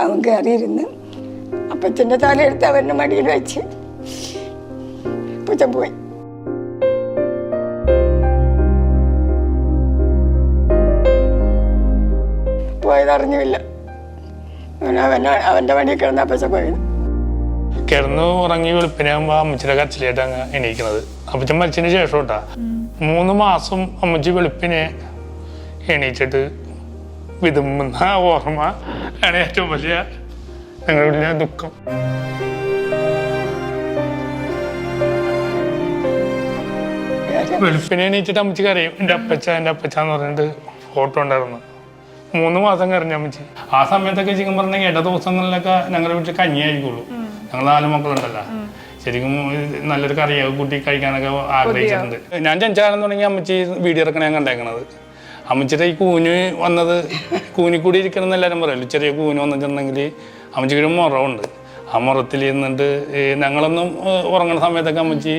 അവൻ കയറിയിരുന്ന് അപ്പച്ചൻ്റെ തലയെടുത്ത് അവരുടെ മടിയിൽ വെച്ച് അപ്പച്ചൻ പോയി. പോയതറിഞ്ഞില്ല. അവൻ്റെ വണ്ടിയിൽ കിടന്ന് അപ്പച്ചൻ പോയത്. കിടന്ന് ഉറങ്ങി വെളുപ്പിനാകുമ്പോ അമ്മച്ചിയുടെ കച്ചിലായിട്ട് അങ്ങ് എണീക്കുന്നത്. അപ്പച്ചൻ മരിച്ചതിന് ശേഷം കേട്ടാ 3 മാസം അമ്മച്ചി വെളുപ്പിനെ എണീച്ചിട്ട് വിതുമ്പുന്ന ഓർമ്മ ആണ് ഏറ്റവും വലിയ ഞങ്ങളുടെ ദുഃഖം. വെളുപ്പിനെ എണീച്ചിട്ട് അമ്മച്ചി കരയും. എൻ്റെ അപ്പച്ചാന്ന് പറഞ്ഞിട്ട് ഫോട്ടോ ഉണ്ടായിരുന്നു. 3 മാസം കരഞ്ഞ അമ്മച്ചി. ആ സമയത്തൊക്കെ ചിക്കൻ പറഞ്ഞെങ്കിൽ ഇട ദിവസങ്ങളിലൊക്കെ ഞങ്ങളുടെ വീട്ടിൽ കഞ്ഞിയായിരിക്കുള്ളൂ. ഞങ്ങൾ 4 മക്കളുണ്ടല്ലോ. ശരിക്കും നല്ലൊരു കറിയൊക്കെ കൂട്ടി കഴിക്കാനൊക്കെ ആഗ്രഹിച്ചിട്ടുണ്ട്. ഞാൻ ജനിച്ചാണെന്ന് തുടങ്ങി അമ്മച്ചി വീഡിയോ ഇറക്കണ ഞാൻ കണ്ടേക്കണത്. അമ്മച്ചിയുടെ ഈ കൂന് വന്നത് കൂനിക്കൂടി ഇരിക്കണം എന്ന് എല്ലാവരും പറയുമല്ലോ. ചെറിയ കൂന് വന്നിട്ടുണ്ടെങ്കിൽ അമ്മച്ചിക്കൊരു മുറവുണ്ട്. ആ മുറത്തിൽ ഇരുന്നിട്ട് ഞങ്ങളൊന്നും ഉറങ്ങുന്ന സമയത്തൊക്കെ അമ്മച്ചി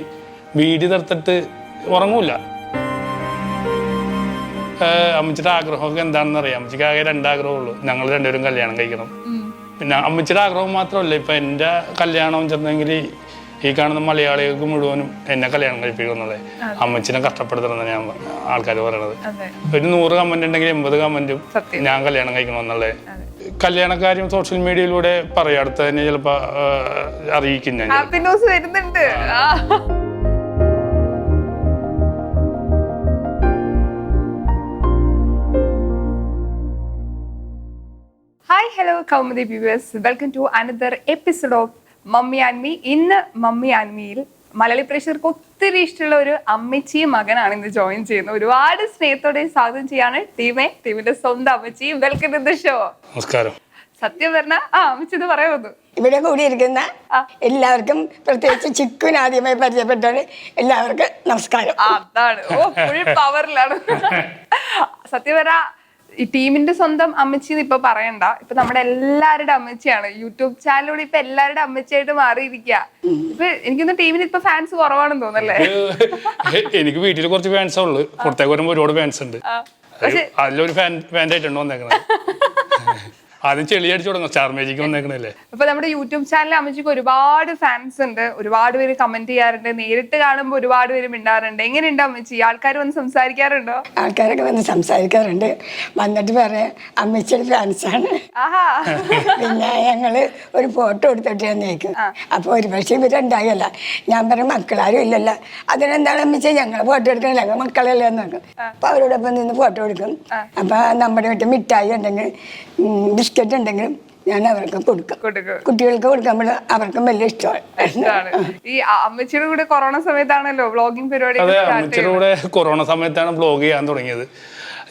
വീഡിയോ തീർത്തിട്ട് ഉറങ്ങൂല. അമ്മച്ചിയുടെ ആഗ്രഹമൊക്കെ എന്താണെന്ന് അറിയാം. അമ്മച്ചിക്ക് ആകെ 2 ആഗ്രഹമുള്ളൂ. ഞങ്ങൾ രണ്ടുപേരും കല്യാണം കഴിക്കണം. പിന്നെ അമ്മച്ചിയുടെ ആഗ്രഹം മാത്രമല്ല, ഇപ്പം എൻ്റെ കല്യാണം ചെന്നെങ്കിൽ ഈ കാണുന്ന മലയാളികൾക്ക് മുഴുവനും എന്നെ കല്യാണം കഴിപ്പിക്കുന്നുള്ളത്. അമ്മച്ചിനെ കഷ്ടപ്പെടുത്തണം ഞാൻ ആൾക്കാർ പറയണത്. ഒരു 100 കമന്റ് ഉണ്ടെങ്കിൽ 80 കമന്റും ഞാൻ കല്യാണം കഴിക്കണമെന്നുള്ളത്. കല്യാണക്കാരും സോഷ്യൽ മീഡിയയിലൂടെ പറയും. അടുത്ത തന്നെ ചിലപ്പോ അറിയിക്കും ഞാൻ. Hi hello Kaumudi viewers, welcome to another episode of mummy and me. ഇന്ന് മമ്മി ആൻഡ് മീയിൽ മലയാളി പ്രേക്ഷകർക്ക് ഒത്തിരി ഇഷ്ടമുള്ള ഒരു അമ്മച്ചിയും മകനാണ് ഇന്ന് ജോയിൻ ചെയ്യുന്നത്. ഒരുപാട് സ്നേഹത്തോടെ സ്വാഗതം ചെയ്യാണ് ടീമിന്റെ സ്വന്തം അമ്മച്ചി. Welcome to the show. നമസ്കാരം. സത്യം പറഞ്ഞ അമ്മച്ചി ഇത് പറയാമോ? ഇവിടെ കൂടിയിരിക്കുന്ന എല്ലാവർക്കും, പ്രത്യേകിച്ച് ചിക്കുന് ആദ്യമായി പരിചയപ്പെട്ടവര് എല്ലാവർക്കും നമസ്കാരം. അതാണ് ഫുൾ പവറിലാണ്. സത്യം പറഞ്ഞ ഈ ടീമിന്റെ സ്വന്തം അമ്മച്ചി ഇപ്പൊ പറയണ്ട, ഇപ്പൊ നമ്മുടെ എല്ലാവരുടെ അമ്മച്ചിയാണ്. യൂട്യൂബ് ചാനലിലൂടെ ഇപ്പൊ എല്ലാവരുടെ അമ്മച്ചിയായിട്ട് മാറിയിരിക്കുക. ഇപ്പൊ എനിക്കൊന്ന് ടീമിന് ഇപ്പൊ ഫാൻസ് കുറവാണെന്ന് തോന്നല്ലേ? എനിക്ക് വീട്ടിൽ കുറച്ച് ഫാൻസേ ഉള്ളു, പുറത്തേക്ക് വരുമ്പോ ഒരുപാട് ഫാൻസ് ഉണ്ട്. അതിലൊരു ഫാനായിട്ടുണ്ട് വന്നേക്കണത്. ആദ്യം ചെളി അടിച്ചു തുടങ്ങും, സ്റ്റാർ മാജിക് വന്നേക്കണല്ലേ. അപ്പൊ നമ്മുടെ യൂട്യൂബ് ചാനലിൽ അമ്മച്ചിക്ക് ഒരുപാട് ഫാൻസ് ഉണ്ട്, ഒരുപാട് പേര് കമന്റ് ചെയ്യാറുണ്ട്, നേരിട്ട് കാണുമ്പോൾ ഒരുപാട് പേര് മിണ്ടാറുണ്ട്. എങ്ങനെയുണ്ട് അമ്മച്ചി? ആൾക്കാർ വന്ന് സംസാരിക്കാറുണ്ടോ? ആൾക്കാരൊക്കെ വന്ന് സംസാരിക്കാറുണ്ട്. വന്നിട്ട് പറയാം അമ്മച്ചിയുടെ ഫാൻസാണ്. പിന്നെ ഞങ്ങള് ഒരു ഫോട്ടോ എടുത്തിട്ട് തന്നേക്കും. അപ്പൊ ഒരു പക്ഷേ ഇവരുണ്ടാകല്ല. ഞാൻ പറയും മക്കളാരും ഇല്ലല്ലോ, അതിനെന്താണ് അമ്മച്ചി ഞങ്ങൾ ഫോട്ടോ എടുക്കണില്ല, ഞങ്ങൾ മക്കളല്ലേ എന്ന് നോക്കും. അപ്പൊ അവരോടൊപ്പം നിന്ന് ഫോട്ടോ എടുക്കും. അപ്പൊ നമ്മുടെ വീട്ടിൽ മിഠായി ഉണ്ടെങ്കിൽ ബിസ്ക്കറ്റ് ഉണ്ടെങ്കിലും ഞാൻ അവർക്ക് കൊടുക്കും. കുട്ടികൾക്ക് കൊടുക്കുമ്പോൾ അവർക്കും വലിയ ഇഷ്ടമാണ്. ഈ അമ്മച്ചിയുടെ കൂടെ കൊറോണ സമയത്താണല്ലോ വ്ളോഗിംഗ് പരിപാടി. അതെ, അമ്മച്ചിയുടെ കൂടെ കൊറോണ സമയത്താണ് വ്ളോഗ് ചെയ്യാൻ തുടങ്ങിയത്.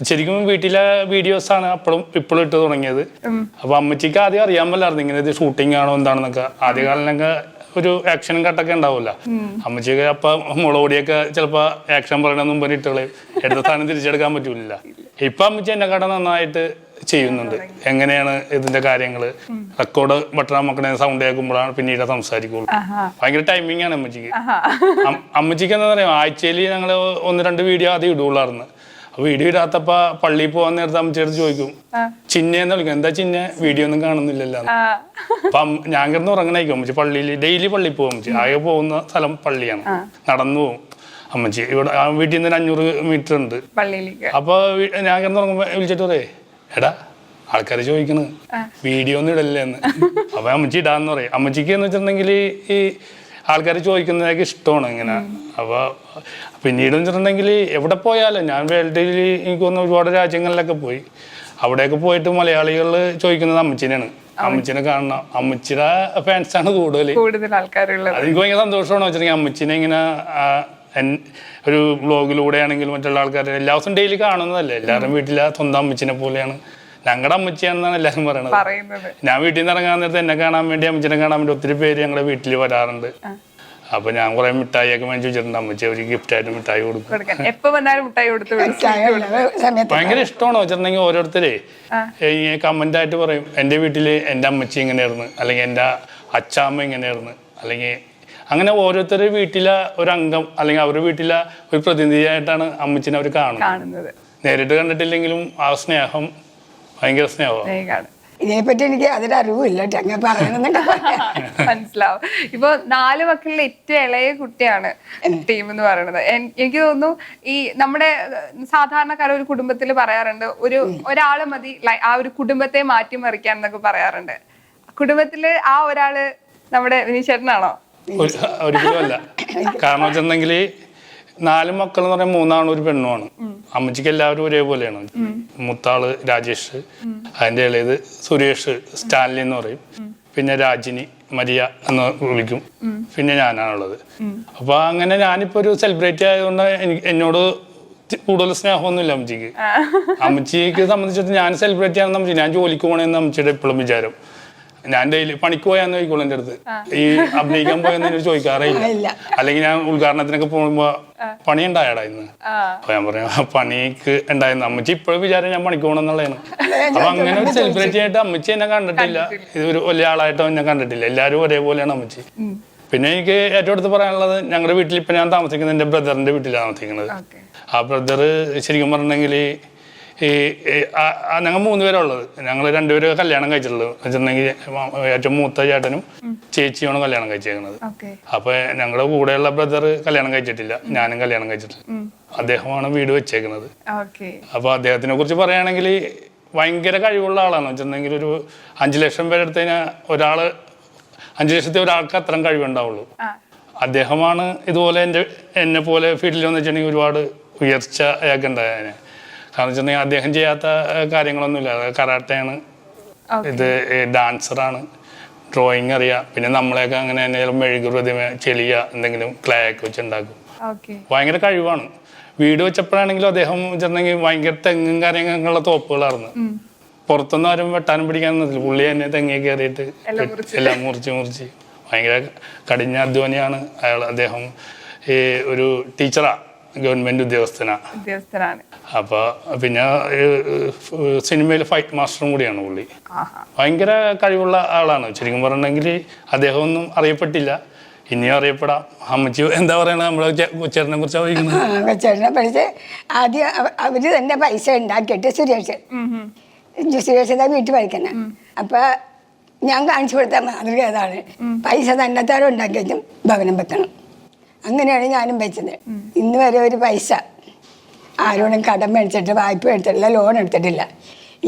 ശരിക്കും വീട്ടിലെ വീഡിയോസ് ആണ് അപ്പോഴും ഇപ്പോഴും ഇട്ട് തുടങ്ങിയത്. അപ്പൊ അമ്മച്ചിക്ക് ആദ്യം അറിയാൻ പറ്റായിരുന്നു ഇങ്ങനെ ഇത് ഷൂട്ടിംഗ് ആണോ എന്താണെന്നൊക്കെ. ആദ്യകാലനൊക്കെ ഒരു ആക്ഷൻ കട്ടൊക്കെ ഉണ്ടാവില്ല. അമ്മച്ചിക്ക് അപ്പൊ മുളകൊടിയൊക്കെ ചിലപ്പോ ആക്ഷൻ പറയണ മുമ്പ് ഇട്ടുകളെ എടുത്ത സ്ഥാനം തിരിച്ചെടുക്കാൻ പറ്റൂല. ഇപ്പൊ അമ്മച്ചി എന്നെ കട നന്നായിട്ട് ചെയ്യുന്നുണ്ട്. എങ്ങനെയാണ് ഇതിന്റെ കാര്യങ്ങള്, റെക്കോർഡ് ബട്ടൺ മക്കളെ സൗണ്ട് കേൾക്കുമ്പോഴാണ് പിന്നീട് സംസാരിക്കുള്ളൂ. ഭയങ്കര ടൈമിംഗ് ആണ് അമ്മച്ചിക്ക്. അമ്മച്ചിക്ക് എന്താ പറയാ, ആഴ്ചയിൽ ഞങ്ങള് 1-2 വീഡിയോ ആദ്യം ഇടുള്ളായിരുന്നു. വീഡിയോ ഇടാത്തപ്പോ പള്ളിയിൽ പോകാൻ നേരത്തെ അമ്മച്ചിയെടുത്ത് ചോദിക്കും, ചിന്നേന്ന് വിളിക്കും. എന്താ ചിന്ന, വീഡിയോ ഒന്നും കാണുന്നില്ലല്ലോ. അപ്പൊ ഞാൻ കിടന്ന് ഉറങ്ങണായിരിക്കും. അമ്മച്ചി പള്ളിയിൽ ഡെയിലി പള്ളിയിൽ പോകും. അമ്മച്ചി ആകെ പോകുന്ന സ്ഥലം പള്ളിയാണ്, നടന്നു പോകും അമ്മച്ചി. ഇവിടെ വീട്ടിൽ നിന്ന് 500 മീറ്റർ ഉണ്ട് പള്ളിയിലേക്ക്. അപ്പൊ ഞാൻ കിടന്ന് ഉറങ്ങുമ്പോ വിളിച്ചിട്ട് പറയേ, എടാ ആൾക്കാര് ചോദിക്കണ് വീഡിയോ ഒന്നും ഇടല്ലേ എന്ന്. അപ്പൊ അമ്മച്ചി ഇടാന്ന് പറയും. അമ്മച്ചിക്ക് എന്ന് വെച്ചിട്ടുണ്ടെങ്കിൽ ഈ ആൾക്കാർ ചോദിക്കുന്നതൊക്കെ ഇഷ്ടമാണ് ഇങ്ങനെ. അപ്പൊ പിന്നീട് വെച്ചിട്ടുണ്ടെങ്കിൽ എവിടെ പോയാലും ഞാൻ വേൾഡിൽ എനിക്ക് തോന്നുന്നു ഒരുപാട് രാജ്യങ്ങളിലൊക്കെ പോയി. അവിടെയൊക്കെ പോയിട്ട് മലയാളികൾ ചോദിക്കുന്നത് അമ്മച്ചിനെയാണ്. അമ്മച്ചിനെ കാണണം. അമ്മച്ചിയുടെ ഫാൻസാണ് കൂടുതൽ ആൾക്കാരുള്ളത്. അതെനിക്ക് ഭയങ്കര സന്തോഷമാണ് വെച്ചിട്ടുണ്ടെങ്കിൽ അമ്മച്ചിനെ ഇങ്ങനെ ഒരു വ്ളോഗിലൂടെ ആണെങ്കിലും മറ്റുള്ള ആൾക്കാർ എല്ലാ ദിവസവും ഡെയിലി കാണുന്നതല്ലേ. എല്ലാവരും വീട്ടിലെ സ്വന്തം അമ്മച്ചിനെ പോലെയാണ്, ഞങ്ങളുടെ അമ്മച്ചിയാണെന്നാണ് എല്ലാവരും പറയുന്നത്. ഞാൻ വീട്ടിൽ നിന്ന് ഇറങ്ങാൻ നേരത്തെ എന്നെ കാണാൻ വേണ്ടി, അമ്മച്ചിനെ കാണാൻ വേണ്ടി ഒത്തിരി പേര് ഞങ്ങളുടെ വീട്ടിൽ വരാറുണ്ട്. അപ്പൊ ഞാൻ കുറെ മിഠായി ഒക്കെ മേടിച്ചു വെച്ചിട്ടുണ്ട്. അമ്മച്ചി അവർക്ക് ഗിഫ്റ്റ് ആയിട്ട് മിഠായി കൊടുക്കും. ഭയങ്കര ഇഷ്ടമാണ് വെച്ചിട്ടുണ്ടെങ്കിൽ ഓരോരുത്തരെ കമന്റ് ആയിട്ട് പറയും, എന്റെ വീട്ടില് എന്റെ അമ്മച്ചി ഇങ്ങനെയായിരുന്നു, അല്ലെങ്കിൽ എന്റെ അച്ചാമ്മ ഇങ്ങനെയായിരുന്നു, അല്ലെങ്കിൽ അങ്ങനെ ഓരോരുത്തരുടെ വീട്ടിലെ ഒരു അംഗം അല്ലെങ്കിൽ അവരുടെ വീട്ടിലെ ഒരു പ്രതിനിധിയായിട്ടാണ് അമ്മച്ചിനെ അവർ കാണുന്നത്. നേരിട്ട് കണ്ടിട്ടില്ലെങ്കിലും ആ സ്നേഹം ഭയങ്കര സ്നേഹമാണ്. ഇതിനെപ്പറ്റി എനിക്ക് അതൊരു അറിവില്ല കേട്ടോ, അങ്ങനെ പറയണമെന്നൊക്കെ പറയാം. മനസ്സിലാവും. ഇപ്പൊ 4 മക്കളിലെ ഏറ്റവും ഇളയ കുട്ടിയാണ് ടീം എന്ന് പറയുന്നത്. എനിക്ക് തോന്നുന്നു ഈ നമ്മുടെ സാധാരണക്കാര ഒരു കുടുംബത്തിൽ പറയാറുണ്ട്, ഒരാള് മതി ആ ഒരു കുടുംബത്തെ മാറ്റിമറിക്കാൻ എന്നൊക്കെ പറയാറുണ്ട്. കുടുംബത്തില് ആ ഒരാള് നമ്മുടെ വിനീഷേട്ടനാണോ? ഒരിക്കലും അല്ല. കാരണം വെച്ചിട്ടുണ്ടെങ്കിൽ 4 മക്കൾ എന്ന് പറഞ്ഞാൽ 3 ആണും 1 പെണ്ണുമാണ്. അമ്മച്ചിക്ക് എല്ലാവരും ഒരേപോലെയാണ്. മൂത്താള് രാജേഷ്, അതിന്റെ ഇളയത് സുരേഷ്, സ്റ്റാൻലി എന്ന് പറയും, പിന്നെ രാജിനി, മരിയ എന്ന് വിളിക്കും, പിന്നെ ഞാനാണുള്ളത്. അപ്പൊ അങ്ങനെ ഞാനിപ്പോ ഒരു സെലിബ്രിറ്റി ആയതുകൊണ്ട് എന്നോട് കൂടുതൽ സ്നേഹമൊന്നുമില്ല അമ്മച്ചിക്ക്. അമ്മച്ചിക്ക് സംബന്ധിച്ചിട്ട് ഞാൻ സെലിബ്രിറ്റി ആണെന്ന് അമ്മച്ചി, ഞാൻ ജോലിക്ക് പോകണമെന്ന് അമ്മച്ചിയുടെ എപ്പോഴും വിചാരം. ഞാൻ ഡെയിലി പണിക്ക് പോയാന്ന് ചോദിക്കുള്ളൂ എൻ്റെ അടുത്ത്. ഈ അഭിനയിക്കാൻ പോയെന്ന് എന്നോട് ചോദിക്കാറേ ഇല്ല. അല്ലെങ്കിൽ ഞാൻ ഉദ്ഘാടനത്തിനൊക്കെ പോകുമ്പോ പണി ഉണ്ടായടാ ഇന്ന്, അപ്പൊ ഞാൻ പറയാം പണിക്ക് ഉണ്ടായിരുന്നു. അമ്മച്ചി ഇപ്പോഴും വിചാരം ഞാൻ പണിക്ക് പോകണം എന്നുള്ളതാണ്. അപ്പൊ അങ്ങനെ ഒരു സെലിബ്രിറ്റി ആയിട്ട് അമ്മച്ചി എന്നെ കണ്ടിട്ടില്ല, ഇത് ഒരു വലിയ ആളായിട്ടോ എന്നെ കണ്ടിട്ടില്ല. എല്ലാവരും ഒരേപോലെയാണ് അമ്മച്ചി. പിന്നെ എനിക്ക് ഏറ്റവും അടുത്ത് പറയാനുള്ളത്, ഞങ്ങളുടെ വീട്ടിൽ ഇപ്പൊ ഞാൻ താമസിക്കുന്നത് എൻ്റെ ബ്രദറിന്റെ വീട്ടിലാണ് താമസിക്കുന്നത്. ആ ബ്രദർ ശരിക്കും പറഞ്ഞിട്ടുണ്ടെങ്കിൽ ഞങ്ങൾ 3 പേരുള്ളത്. ഞങ്ങൾ 2 പേര് കല്യാണം കഴിച്ചിട്ടുള്ളത് വെച്ചിട്ടുണ്ടെങ്കിൽ ഏറ്റവും മൂത്ത ചേട്ടനും ചേച്ചിയാണ് കല്യാണം കഴിച്ചേക്കുന്നത്. അപ്പൊ ഞങ്ങളുടെ കൂടെയുള്ള ബ്രദർ കല്യാണം കഴിച്ചിട്ടില്ല, ഞാനും കല്യാണം കഴിച്ചിട്ടില്ല. അദ്ദേഹമാണ് വീട് വെച്ചേക്കുന്നത്. അപ്പൊ അദ്ദേഹത്തിനെ കുറിച്ച് പറയുകയാണെങ്കിൽ ഭയങ്കര കഴിവുള്ള ആളാണ്. വെച്ചിട്ടുണ്ടെങ്കിൽ ഒരു 5 ലക്ഷം പേരെ എടുത്തു കഴിഞ്ഞാൽ 5 ലക്ഷത്തെ ഒരാൾക്ക് അത്രയും കഴിവുണ്ടാവുള്ളൂ. അദ്ദേഹമാണ് ഇതുപോലെ എന്നെ പോലെ ഫീൽഡിൽ വന്ന് വെച്ചിട്ടുണ്ടെങ്കിൽ ഒരുപാട് ഉയർച്ച അയാൾക്ക് ഉണ്ടായതിനെ. കാരണം വെച്ചിട്ടുണ്ടെങ്കിൽ അദ്ദേഹം ചെയ്യാത്ത കാര്യങ്ങളൊന്നുമില്ല. കരാട്ടയാണ്, ഇത് ഡാൻസറാണ്, ഡ്രോയിങ് അറിയാം. പിന്നെ നമ്മളെയൊക്കെ അങ്ങനെ എന്തെങ്കിലും മെഴുകു പ്രതിമ ചെളിയ എന്തെങ്കിലും ക്ലേ ഒക്കെ വെച്ച് ഉണ്ടാക്കും. ഭയങ്കര കഴിവാണ്. വീട് വെച്ചപ്പോഴാണെങ്കിലും അദ്ദേഹം വെച്ചിട്ടുണ്ടെങ്കിൽ ഭയങ്കര തെങ്ങും കാര്യങ്ങളുള്ള തോപ്പുകളായിരുന്നു. പുറത്തൊന്നും ആരും വെട്ടാനും പിടിക്കാനൊന്നുമില്ല. പുള്ളി തന്നെ തെങ്ങി കയറിയിട്ട് എല്ലാം മുറിച്ച് ഭയങ്കര കഠിന അധ്വാനിയാണ് അയാൾ. അദ്ദേഹം ഒരു ടീച്ചറാ, ഗവൺമെന്റ് ഉദ്യോഗസ്ഥനാണ്. അപ്പൊ പിന്നെ സിനിമയിൽ ഫൈറ്റ് മാസ്റ്ററും കൂടിയാണ് പുള്ളി. ഭയങ്കര കഴിവുള്ള ആളാണ്. ശരിക്കും പറഞ്ഞിട്ടുണ്ടെങ്കിൽ അദ്ദേഹം ഒന്നും അറിയപ്പെട്ടില്ല, ഇനിയും അറിയപ്പെടാം. അമ്മച്ചി എന്താ പറയണത് നമ്മളെ കൊച്ചേട്ടനെ കുറിച്ച് ചോദിക്കുന്നത്? കൊച്ചേട്ടനെ പഠിച്ച് ആദ്യം അവര് തന്നെ പൈസ ഉണ്ടാക്കിയിട്ട് സുരേഷ് വീട്ടിൽ പഠിക്കുന്നത്. അപ്പൊ ഞാൻ കാണിച്ചു കൊടുത്ത മാതൃക ഏതാണ്, പൈസ തന്നെത്താരം ഉണ്ടാക്കിയിട്ടും ഭവനം വെക്കണം. അങ്ങനെയാണ് ഞാനും വെച്ചത്. ഇന്ന് വരെ ഒരു പൈസ ആരോടും കടം മേടിച്ചിട്ട് വായ്പ എടുത്തിട്ടില്ല, ലോൺ എടുത്തിട്ടില്ല.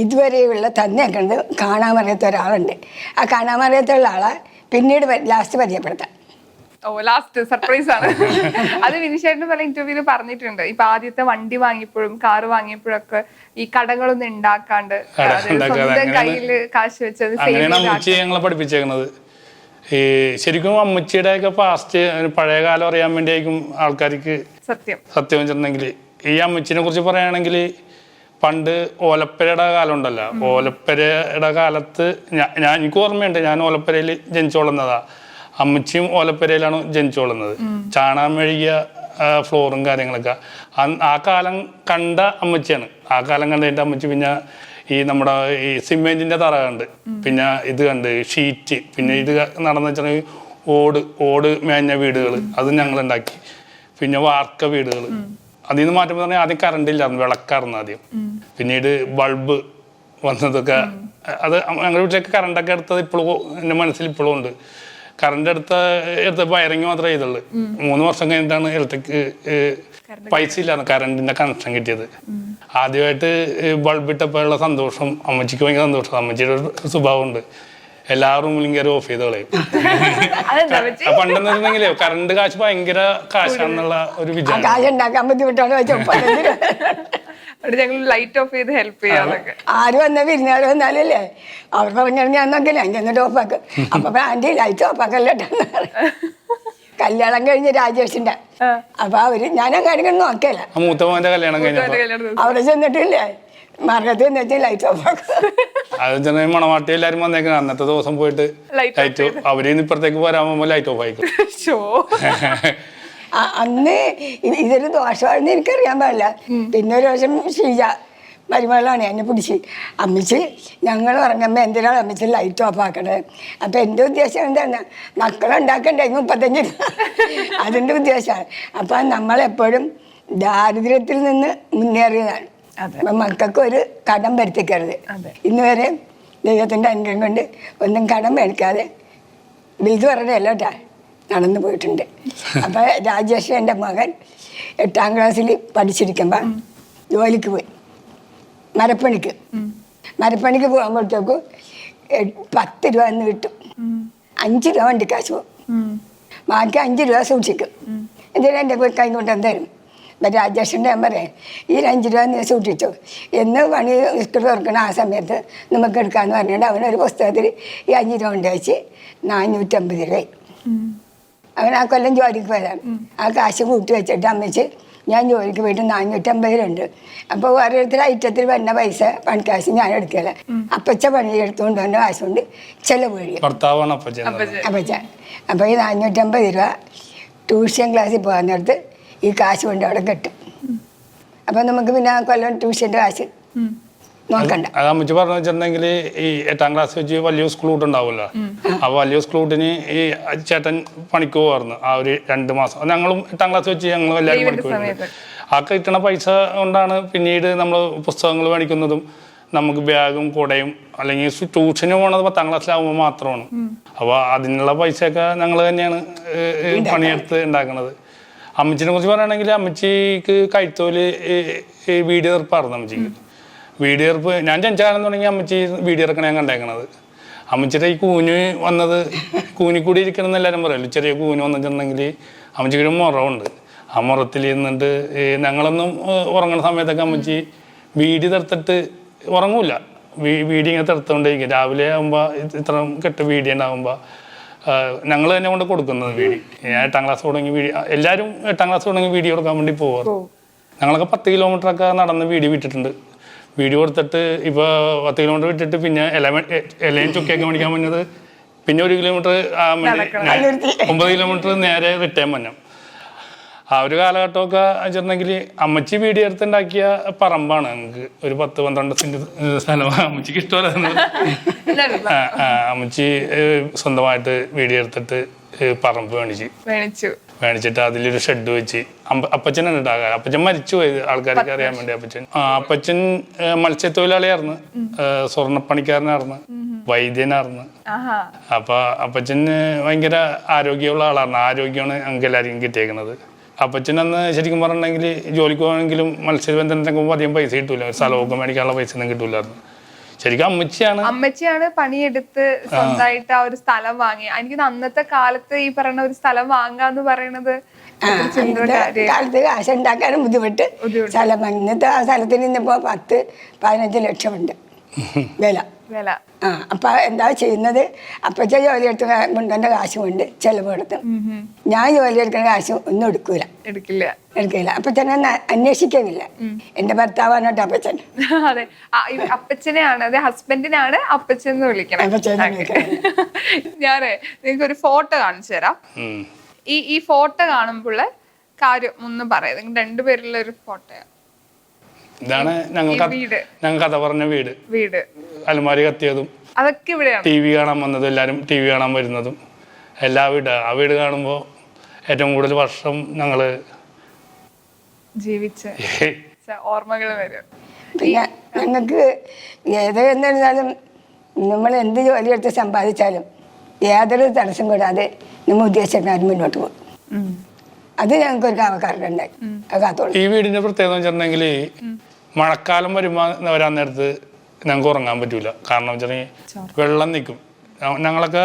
ഇതുവരെയുള്ള തന്നേക്കുന്നത് കാണാൻ അറിയാത്ത ഒരാളുണ്ട്. ആ കാണാൻ അറിയാത്തുള്ള ആളെ പിന്നീട് ലാസ്റ്റ് പരിചയപ്പെടുത്താം. ലാസ്റ്റ് സർപ്രൈസ് ആണ് അത്. വിനിഷേട്ടന് പല ഇന്റർവ്യൂല് പറഞ്ഞിട്ടുണ്ട്, ഇപ്പൊ ആദ്യത്തെ വണ്ടി വാങ്ങിയപ്പോഴും കാറ് വാങ്ങിയപ്പോഴൊക്കെ ഈ കടകളൊന്നും ഉണ്ടാക്കാണ്ട് സ്വന്തം കയ്യില് കാശ് വെച്ചത് ഞങ്ങളെ പഠിപ്പിച്ചേക്കുന്നത്. ഈ ശരിക്കും അമ്മച്ചിയുടെ ഒക്കെ പാസ്റ്റ് പഴയ കാലം അറിയാൻ വേണ്ടിയായിരിക്കും ആൾക്കാർക്ക് സത്യം വെച്ചിട്ടുണ്ടെങ്കിൽ. ഈ അമ്മച്ചിനെ കുറിച്ച് പറയുകയാണെങ്കിൽ പണ്ട് ഓലപ്പരയുടെ കാലം ഉണ്ടല്ലോ, ഓലപ്പരയുടെ കാലത്ത് എനിക്ക് ഓർമ്മയുണ്ട്, ഞാൻ ഓലപ്പരയിൽ ജനിച്ചോളുന്നതാ. അമ്മച്ചിയും ഓലപ്പരയിലാണ് ജനിച്ചോളുന്നത്. ചാണകം മെഴുകിയ ഫ്ലോറും കാര്യങ്ങളൊക്കെ ആ കാലം കണ്ട അമ്മച്ചിയാണ്. ആ കാലം കണ്ടിട്ട് അമ്മച്ചി പിന്നെ ഈ നമ്മുടെ ഈ സിമെന്റിന്റെ തറ കണ്ട്, പിന്നെ ഇത് കണ്ട് ഷീറ്റ്, പിന്നെ ഇത് നടന്നു വെച്ചിട്ടുണ്ടെങ്കിൽ ഓട് മേഞ്ഞ വീടുകൾ അത് ഞങ്ങൾ ഉണ്ടാക്കി. പിന്നെ വാർക്ക വീടുകൾ. അതിൽ നിന്ന് മാറ്റം പറഞ്ഞാൽ ആദ്യം കറണ്ട് ഇല്ലായിരുന്നു, വിളക്കായിരുന്നു ആദ്യം. പിന്നീട് ബൾബ് വന്നതൊക്കെ അത് ഞങ്ങളുടെ വീട്ടിലേക്ക് കറണ്ടൊക്കെ എടുത്തത് ഇപ്പോഴും എൻ്റെ മനസ്സിൽ ഇപ്പോഴും ഉണ്ട്. കറണ്ട് എടുത്ത വയറിങ് മാത്രമേ ചെയ്തുള്ളൂ. 3 വർഷം കഴിഞ്ഞിട്ടാണ് ഇലക്ട്രിക് പൈസ ഇല്ലായിരുന്നു കറണ്ടിന്റെ കണക്ഷൻ കിട്ടിയത്. ആദ്യമായിട്ട് ബൾബ് ഇട്ടപ്പോഴുള്ള സന്തോഷം അമ്മച്ചിക്ക് ഭയങ്കര സന്തോഷം. അമ്മച്ചിയുടെ ഒരു സ്വഭാവമുണ്ട്, എല്ലാ റൂമിലും കയറി ഓഫ് ചെയ്ത് കളയും. പണ്ടെന്ന് വെച്ചിട്ടുണ്ടെങ്കിലേ കറണ്ട് കാശ് ഭയങ്കര കാശാണെന്നുള്ള ഒരു വിചാരം. ലൈറ്റ് ഓഫ് ചെയ്ത് ഹെൽപ്പ് ചെയ്യാനൊക്കെ ആര് വന്ന വിരുന്നുകാർ വന്നാലല്ലേ അവർ പറഞ്ഞാൽ ഞാൻ നോക്കില്ല, ഞാൻ എന്നിട്ട് ഓഫാക്കും. അപ്പൊ ആന്റി ലൈറ്റ് ഓഫാക്കല്ലോ. കല്യാണം കഴിഞ്ഞ് രാജേഷിന്റെ, അപ്പൊ അവര് ഞാനാ കാര്യങ്ങൾ നോക്കിയല്ല. മൂത്തമോന്റെ കല്യാണം കഴിഞ്ഞ അവിടെ ചെന്നിട്ടില്ലേ മാർഗത്ത് എന്നിട്ട് ലൈറ്റ് ഓഫാക്കും. അത് മണവാട്ടി എല്ലാരും വന്നേക്കണം. അന്നത്തെ ദിവസം പോയിട്ട് ലൈറ്റ് അവര് ഇപ്പുറത്തേക്ക് പോരാൻ പോകുമ്പോ ലൈറ്റ് ഓഫ് ആയിക്കും. അന്ന് ഇതൊരു ദോഷമാണെന്ന് എനിക്കറിയാൻ പാടില്ല. പിന്നെ ഒരു ദിവസം ഷീജ മരുമകളാണ് എന്നെ പിടിച്ച്, അമ്മച്ചി ഞങ്ങൾ പറഞ്ഞമ്മ എന്തിനാണ് അമ്മച്ചി ലൈറ്റ് ഓഫ് ആക്കണത്? അപ്പം എൻ്റെ ഉദ്ദേശം എന്താണ്, മക്കളുണ്ടാക്കണ്ടേ 35 അതിൻ്റെ ഉദ്ദേശമാണ്. അപ്പം നമ്മളെപ്പോഴും ദാരിദ്ര്യത്തിൽ നിന്ന് മുന്നേറിയതാണ്. അപ്പം മക്കൾക്ക് ഒരു കടം വരുത്തിക്കരുത്. ഇന്ന് വരെ ദൈവത്തിൻ്റെ അനുഗ്രഹം കൊണ്ട് ഒന്നും കടം മേടിക്കാതെ ഇത് പറഞ്ഞല്ല കേട്ടാ നടന്നു പോയിട്ടുണ്ട്. അപ്പം രാജേഷ് എൻ്റെ മകൻ 8ാം ക്ലാസ്സിൽ പഠിച്ചിരിക്കുമ്പോൾ ജോലിക്ക് പോയി, മരപ്പണിക്ക് പോകുമ്പോഴത്തേക്കും 10 രൂപ എന്ന് കിട്ടും. 5 രൂപ വണ്ടിക്കാശ് പോകും, ബാക്കി 5 രൂപ സൂക്ഷിക്കും. എന്തിനാ എൻ്റെ കൈ കൊണ്ട് തരും. അപ്പം രാജേഷിൻ്റെ ഞാൻ പറയാം, ഈ 5 രൂപ നീ സൂക്ഷിച്ചോ, എന്ന് പണി സ്കൂൾ തുറക്കണം ആ സമയത്ത് നമുക്ക് എടുക്കാമെന്ന് പറഞ്ഞിട്ട് അവനൊരു പുസ്തകത്തിൽ ഈ 5 രൂപ കൊണ്ട് വെച്ച് 450 രൂപയായി. അവൻ ആ കൊല്ലം ജോലിക്ക് പോയതാണ്. ആ കാശ് കൂട്ടി വെച്ചിട്ട് അമ്മച്ച് ഞാൻ ജോലിക്ക് പോയിട്ട് 450 രൂപ ഉണ്ട്. അപ്പോൾ ഓരോരുത്തർ ഐറ്റത്തിൽ വരുന്ന പൈസ പണിക്കാശ് ഞാൻ എടുക്കില്ല. അപ്പച്ച പണി എടുത്തുകൊണ്ട് വന്ന കാശ് കൊണ്ട് ചിലവ് കഴിയും. അപ്പച്ച അപ്പോൾ ഈ 450 രൂപ ട്യൂഷൻ ക്ലാസ്സിൽ പോകാൻ നേരത്ത് ഈ കാശ് കൊണ്ട് അവിടെ കെട്ടും. അപ്പം നമുക്ക് പിന്നെ ആ കൊല്ലം ട്യൂഷൻ്റെ കാശ് നോക്കണ്ട. അത് അമ്മച്ചി പറഞ്ഞു വെച്ചിട്ടുണ്ടെങ്കിൽ ഈ 8ാം ക്ലാസ് വെച്ച് വലിയ സ്കൂൾ ഉണ്ടാവുമല്ലോ, ആ വലിയ സ്കൂളിന് ഈ ചേട്ടൻ പണിക്ക് പോകാറുണ്ട്. ആ ഒരു 2 മാസം ഞങ്ങളും 8ാം ക്ലാസ് വെച്ച് ഞങ്ങൾ എല്ലാവരും പണിക്ക് പോകുന്നത്. ആ കിട്ടുന്ന പൈസ കൊണ്ടാണ് പിന്നീട് നമ്മൾ പുസ്തകങ്ങൾ മേടിക്കുന്നതും നമുക്ക് ബാഗും കുടയും അല്ലെങ്കിൽ ട്യൂഷന് പോകണത് 10ാം ക്ലാസ്സിലാവുമ്പോൾ മാത്രമാണ്. അപ്പോൾ അതിനുള്ള പൈസയൊക്കെ ഞങ്ങൾ തന്നെയാണ് പണിയെടുത്ത് ഉണ്ടാക്കുന്നത്. അമ്മച്ചിനെ കുറിച്ച് പറയുകയാണെങ്കിൽ അമ്മച്ചിക്ക് കൈത്തോല് വീഡിയോ തീർപ്പായിരുന്നു. അമ്മച്ചിക്ക് വീഡിയോ തീർപ്പ് ഞാൻ ജനിച്ച കാലം തുടങ്ങി അമ്മച്ചി വീഡിയോ ഇറക്കണ ഞാൻ കണ്ടേക്കണത്. അമ്മച്ചിയുടെ ഈ കൂന് വന്നത് കൂനിക്കൂടി ഇരിക്കണം എന്ന് എല്ലാവരും പറയുമല്ലോ. ചെറിയ കൂന് വന്നിട്ടുണ്ടെങ്കിൽ അമ്മച്ചിക്കൊരു മുറവുണ്ട്. ആ മുറത്തിൽ നിന്നിട്ട് ഞങ്ങളൊന്നും ഉറങ്ങുന്ന സമയത്തൊക്കെ അമ്മച്ചി വീഡിയോ തീർത്തിട്ട് ഉറങ്ങൂല. വീഡിയോ ഇങ്ങനെ തീർത്തുകൊണ്ടിരിക്കും. രാവിലെ ആകുമ്പോൾ ഇത്ര കെട്ട് വീഡിയോ ഉണ്ടാകുമ്പോൾ ഞങ്ങൾ തന്നെ കൊണ്ട് കൊടുക്കുന്നത് വീഡിയോ. ഞാൻ 8ാം ക്ലാസ് തുടങ്ങി വീഡിയോ, എല്ലാവരും 8ാം ക്ലാസ് തുടങ്ങി വീഡിയോ കൊടുക്കാൻ വേണ്ടി പോവാറ്. ഞങ്ങളൊക്കെ 10 കിലോമീറ്ററൊക്കെ നടന്ന് വീഡിയോ വിട്ടിട്ടുണ്ട്. വീഡിയോ കൊടുത്തിട്ട് ഇപ്പോൾ 10 കിലോമീറ്റർ വിട്ടിട്ട് പിന്നെ ഇലയും ചുക്കൊക്കെ മേടിക്കാൻ പറ്റുന്നത് പിന്നെ 1 കിലോമീറ്റർ 9 കിലോമീറ്റർ നേരെ റിട്ടേൺ പറ്റും. ആ ഒരു കാലഘട്ടമൊക്കെ വെച്ചിട്ടുണ്ടെങ്കിൽ അമ്മച്ചി വീഡിയോ എടുത്തുണ്ടാക്കിയ പറമ്പാണ് ഞങ്ങൾക്ക്. ഒരു 10-12 സെന്റ് സ്ഥലമാണ് അമ്മച്ചിക്ക് ഇഷ്ടമല്ല. അമ്മച്ചി സ്വന്തമായിട്ട് വീഡിയോ എടുത്തിട്ട് പറമ്പ് മേടിച്ചിട്ട് അതിലൊരു ഷെഡ് വെച്ച് അപ്പച്ചനാണ് ഉണ്ടാകാറ്. അപ്പച്ചൻ മരിച്ചു പോയത് ആൾക്കാർക്ക് അറിയാൻ വേണ്ടി. അപ്പച്ചൻ മത്സ്യത്തൊഴിലാളിയായിരുന്നു, സ്വർണ്ണപ്പണിക്കാരനായിരുന്നു, വൈദ്യനായിരുന്നു. അപ്പൊ അപ്പച്ചന് ഭയങ്കര ആരോഗ്യമുള്ള ആളായിരുന്നു. ആരോഗ്യമാണ് ഞങ്ങൾക്ക് എല്ലാവർക്കും കിട്ടിയേക്കുന്നത്. അപ്പച്ചനന്ന് ശരിക്കും പറഞ്ഞിട്ടുണ്ടെങ്കിൽ ജോലിക്ക് പോകണമെങ്കിലും മത്സ്യബന്ധനത്തിനൊക്കെ പോകുമ്പോൾ അധികം പൈസ കിട്ടൂല, സ്ഥലമൊക്കെ മേടിക്കാനുള്ള പൈസ ഒന്നും കിട്ടൂലായിരുന്നു. ശരിക്കും അമ്മച്ചിയാണ് പണിയെടുത്ത് സ്വന്തമായിട്ട് ആ ഒരു സ്ഥലം വാങ്ങി. എനിക്ക് അന്നത്തെ കാലത്ത് ഈ പറയുന്ന ഒരു സ്ഥലം വാങ്ങാന്ന് പറയണത് കാലത്ത് കാശ് ഉണ്ടാക്കാനും ബുദ്ധിമുട്ട്. സ്ഥലം ഇന്നത്തെ ആ സ്ഥലത്തിന് ഇന്നിപ്പോ 10-15 ലക്ഷമുണ്ട് വില. അപ്പൊ എന്താ ചെയ്യുന്നത്, അപ്പച്ച ജോലി എടുത്ത് കൊണ്ടുവന്ന കാശ് കൊണ്ട് ചെലവ് എടുത്തും. ഞാൻ ജോലി എടുക്കുന്ന കാശ് ഒന്നും എടുക്കില്ല. അപ്പച്ചനെ അന്വേഷിക്കുന്നില്ല. എന്റെ ഭർത്താവാണോട്ട് അപ്പച്ചൻ. അതെ, അപ്പച്ചനെയാണ്, അതെ, ഹസ്ബൻഡിനാണ് അപ്പച്ചൻ എന്ന് വിളിക്കണം. ഞാനേ നിങ്ങൾക്ക് ഒരു ഫോട്ടോ കാണിച്ചു തരാം. ഈ ഫോട്ടോ കാണുമ്പോൾ കാര്യം ഒന്ന് പറയാം. നിങ്ങൾ രണ്ടുപേരുള്ള ഒരു ഫോട്ടോയാണ്. ഇതാണ് ഞങ്ങൾ കഥ പറഞ്ഞ വീട്. അലമാരി കത്തിയതും അതൊക്കെ ഇവിടെയാണ്. TV കാണാൻ വന്നതും എല്ലാവരും TV കാണാൻ വരുന്നതും എല്ലാ ആ വീട് കാണുമ്പോൾ ഏറ്റവും കൂടുതൽ വർഷം ഞങ്ങള് ജീവിച്ച ഓർമ്മകൾ വരും. പിന്നെ ഞങ്ങൾക്ക് ഏത് എന്നിരുന്നാലും നമ്മൾ എന്ത് ജോലിയെടുത്ത് സമ്പാദിച്ചാലും യാതൊരു തടസ്സം കൂടാതെ നമ്മൾ ഉദ്ദേശിച്ചാൽ മുന്നോട്ട് പോകും. അത് ഞങ്ങൾക്ക് ഒരു കാവക്കാരുണ്ടായി. ഈ വീടിന്റെ പ്രത്യേകത വെച്ചിട്ടുണ്ടെങ്കിൽ മഴക്കാലം വരാൻ നേരത്ത് ഞങ്ങൾക്ക് ഉറങ്ങാൻ പറ്റൂല. കാരണം വെച്ചിട്ടുണ്ടെങ്കിൽ വെള്ളം നിൽക്കും. ഞങ്ങളൊക്കെ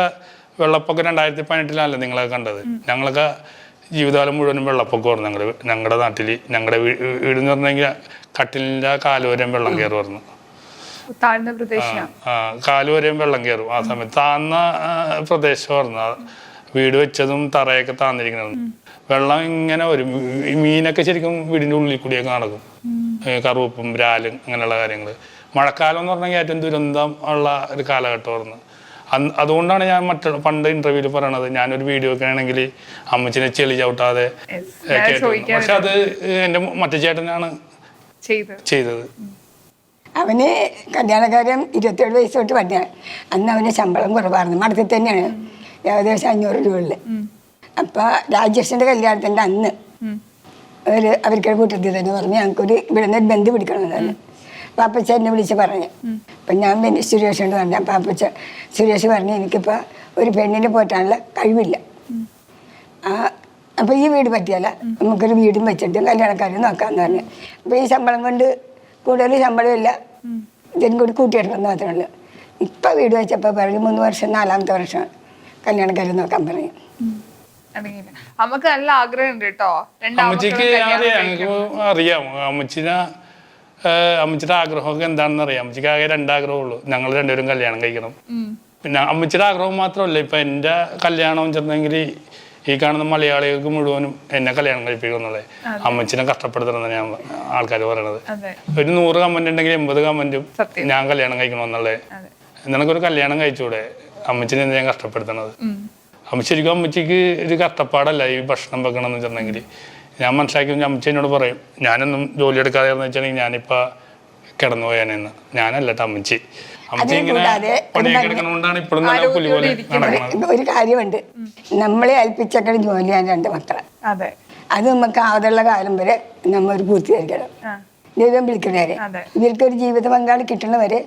വെള്ളപ്പൊക്കം 2018 നിങ്ങളൊക്കെ കണ്ടത്. ഞങ്ങളൊക്കെ ജീവിതകാലം മുഴുവനും വെള്ളപ്പൊക്കമായിരുന്നു ഞങ്ങളുടെ നാട്ടിൽ. ഞങ്ങളുടെ വീടെന്ന് പറഞ്ഞെങ്കിൽ കട്ടിലിൻ്റെ കാലുവരെയും വെള്ളം കയറുമായിരുന്നു. കാലുവരെയും വെള്ളം കയറും. ആ സമയത്ത് താഴ്ന്ന പ്രദേശമായിരുന്നു. വീട് വെച്ചതും തറയൊക്കെ താന്നിരിക്കുന്നത്. വെള്ളം ഇങ്ങനെ വരും. മീനൊക്കെ ശരിക്കും വീടിൻ്റെ ഉള്ളിൽ കൂടിയൊക്കെ നടക്കും. കറുവപ്പും ബ്രാലും അങ്ങനെയുള്ള കാര്യങ്ങൾ. മഴക്കാലം എന്ന് പറഞ്ഞെങ്കിൽ ഏറ്റവും ദുരന്തം ഉള്ള ഒരു കാലഘട്ടമായിരുന്നു. അതുകൊണ്ടാണ് ഞാൻ പണ്ട് ഇന്റർവ്യൂവിൽ പറയണത്, ഞാനൊരു വീഡിയോ ഒക്കെ ആണെങ്കിൽ അമ്മച്ചിനെ ചെളി ചവിട്ടാതെ കേട്ടു. പക്ഷെ അത് എൻ്റെ മറ്റേ ചേട്ടനാണ് ചെയ്തത്. അവന് കല്യാണക്കാരൻ 27 വയസ്സ് തൊട്ട് പറ്റിയാണ്. അന്ന് അവന് ശമ്പളം കുറവായിരുന്നു. മഠത്തിൽ തന്നെയാണ്, ഏകദേശം 500 രൂപകളിൽ. അപ്പം രാജേഷിൻ്റെ കല്യാണത്തിൻ്റെ അന്ന് അവർക്കൊരു കൂട്ടത്തിൽ തന്നെ പറഞ്ഞു ഞങ്ങൾക്കൊരു ഇവിടെ നിന്ന് ബന്ധു പിടിക്കണം തന്നെ. പാപ്പച്ച എന്നെ വിളിച്ച് പറഞ്ഞു. അപ്പം ഞാൻ പിന്നെ സുരേഷോട് പറഞ്ഞു. പാപ്പച്ച സുരേഷ് പറഞ്ഞു എനിക്കിപ്പോൾ ഒരു പെണ്ണിനെ പോറ്റാനുള്ള കഴിവില്ല. അപ്പോൾ ഈ വീട് പറ്റിയല്ല, നമുക്കൊരു വീടും വെച്ചിട്ട് കല്യാണക്കാരും നോക്കാമെന്ന് പറഞ്ഞു. അപ്പോൾ ഈ ശമ്പളം കൊണ്ട് കൂടുതൽ ശമ്പളമില്ല, ഇതിനും കൂടി കൂട്ടിയെടുക്കണം മാത്രമേ ഉള്ളൂ. ഇപ്പം വീട് വെച്ചപ്പോൾ പറഞ്ഞു 3 വർഷം 4ാമത്തെ വർഷം കല്യാണക്കാരും നോക്കാൻ പറഞ്ഞു. നമുക്ക് നല്ല ആഗ്രഹം ഉണ്ട് കേട്ടോ. അമ്മച്ചിക്ക് അറിയാം അമ്മച്ചിയുടെ ആഗ്രഹമൊക്കെ എന്താണെന്ന് അറിയാം. അമ്മച്ചിക്ക് ആകെ 2 ആഗ്രഹമുള്ളൂ, ഞങ്ങൾ രണ്ടുപേരും കല്യാണം കഴിക്കണം. പിന്നെ അമ്മച്ചിയുടെ ആഗ്രഹം മാത്രമല്ല, ഇപ്പൊ എൻ്റെ കല്യാണം ചെന്നെങ്കിൽ ഈ കാണുന്ന മലയാളികൾക്ക് മുഴുവനും എന്നെ കല്യാണം കഴിപ്പിക്കും എന്നുള്ളത്. അമ്മച്ചിനെ കഷ്ടപ്പെടുത്തണം ഞാൻ ആൾക്കാർ പറയണത്. ഒരു 100 കമന്റ് ഉണ്ടെങ്കിൽ 80 കമന്റും ഞാൻ കല്യാണം കഴിക്കണമെന്നുള്ളത്. നിനക്കൊരു കല്യാണം കഴിച്ചൂടെ, അമ്മച്ചിനെ എന്താ ഞാൻ കഷ്ടപ്പെടുത്തണത്? ശരിക്കും അമ്മച്ചിക്ക് ഒരു കഷ്ടപ്പാടല്ല ഈ ഭക്ഷണം വെക്കണം എന്ന് വെച്ചിട്ടുണ്ടെങ്കിൽ. ഞാൻ മനസ്സിലാക്കി അമ്മച്ചി എന്നോട് പറയും, ഞാനൊന്നും ജോലി എടുക്കാതെ വെച്ചിട്ടുണ്ടെങ്കിൽ ഞാനിപ്പോൾ കിടന്നു പോയാനെന്ന്. ഞാനല്ല കേട്ടോ അമ്മച്ചി. അമ്മച്ചി ഇങ്ങനെ പണിയൊക്കെ എടുക്കണോണ്ടാണ് ഇപ്പോഴും നല്ല പുലി പോലെ നടക്കുന്നത്. ഒരു കാര്യമുണ്ട്, നമ്മളെ ഏൽപ്പിച്ചൊക്കെ ജോലി ചെയ്യാൻ 2 മക്കളെ. അത് നമുക്ക് ആവതുള്ള കാലം വരെ നമ്മൾ പൂർത്തീകരിക്കണം. ദൈവം വിളിക്കുന്നവരെ ഇവർക്കൊരു ജീവിത പങ്കാളി കിട്ടുന്നവരെ